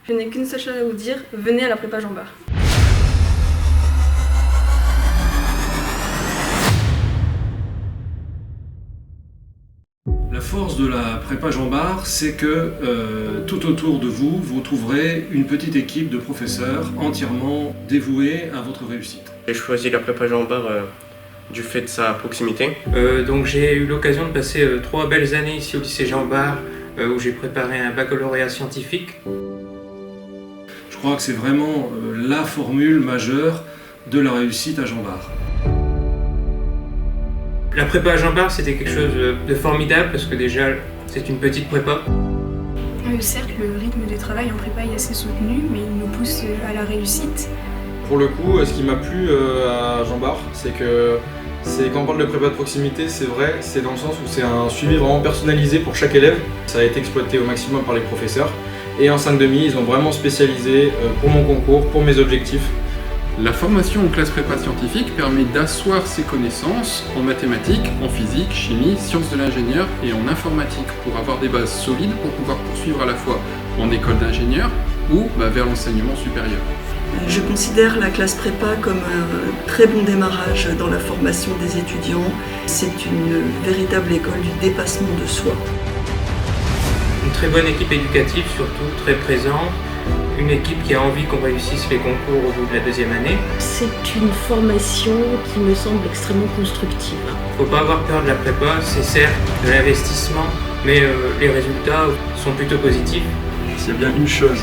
Je n'ai qu'une seule chose à vous dire, venez à la prépa Jean Bart. La force de la prépa Jean Bart, c'est que tout autour de vous, vous trouverez une petite équipe de professeurs entièrement dévoués à votre réussite. J'ai choisi la prépa Jean Bart du fait de sa proximité. Donc j'ai eu l'occasion de passer 3 belles années ici au lycée Jean Bart où j'ai préparé un baccalauréat scientifique. Je crois que c'est vraiment la formule majeure de la réussite à Jean Bart. La prépa à Jean Bart, c'était quelque chose de formidable parce que déjà c'est une petite prépa. Certes, le rythme de travail en prépa est assez soutenu, mais il nous pousse à la réussite. Pour le coup, ce qui m'a plu à Jean Bart, c'est quand on parle de prépa de proximité, c'est vrai, c'est dans le sens où c'est un suivi vraiment personnalisé pour chaque élève. Ça a été exploité au maximum par les professeurs. Et en 5,5, ils ont vraiment spécialisé pour mon concours, pour mes objectifs. La formation en classe prépa scientifique permet d'asseoir ses connaissances en mathématiques, en physique, chimie, sciences de l'ingénieur et en informatique pour avoir des bases solides pour pouvoir poursuivre à la fois en école d'ingénieur ou vers l'enseignement supérieur. Je considère la classe prépa comme un très bon démarrage dans la formation des étudiants. C'est une véritable école du dépassement de soi. Une très bonne équipe éducative, surtout très présente. Une équipe qui a envie qu'on réussisse les concours au bout de la 2e année. C'est une formation qui me semble extrêmement constructive. Faut pas avoir peur de la prépa, c'est certes de l'investissement, mais les résultats sont plutôt positifs. S'il y a bien une chose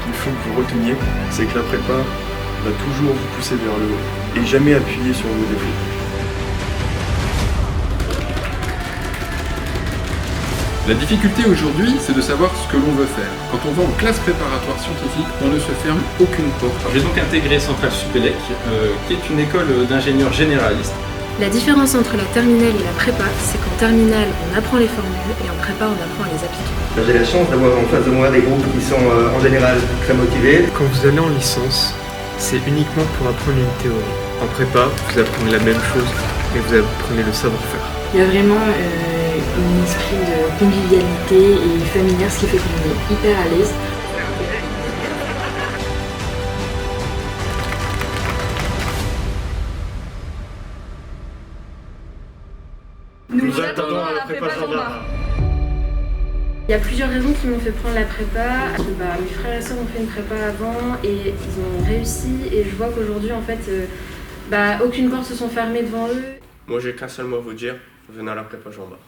qu'il faut que vous reteniez, c'est que la prépa va toujours vous pousser vers le haut et jamais appuyer sur vos défauts. La difficulté aujourd'hui, c'est de savoir ce que l'on veut faire. Quand on va en classe préparatoire scientifique, on ne se ferme aucune porte. J'ai donc intégré Centrale Supélec, qui est une école d'ingénieurs généralistes. La différence entre la terminale et la prépa, c'est qu'en terminale, on apprend les formules et en prépa, on apprend à les appliquer. J'ai la chance d'avoir en face de moi des groupes qui sont en général très motivés. Quand vous allez en licence, c'est uniquement pour apprendre une théorie. En prépa, vous apprenez la même chose, mais vous apprenez le savoir-faire. Il y a vraiment un esprit de convivialité et familière, ce qui fait qu'on est hyper à l'aise. Nous attendons à la prépa Jean Bart. Il y a plusieurs raisons qui m'ont fait prendre la prépa. Mes frères et sœurs ont fait une prépa avant et ils ont réussi. Et je vois qu'aujourd'hui, en fait, aucune porte se sont fermées devant eux. Moi, j'ai qu'un seul mot à vous dire, venez à la prépa Jean Bart.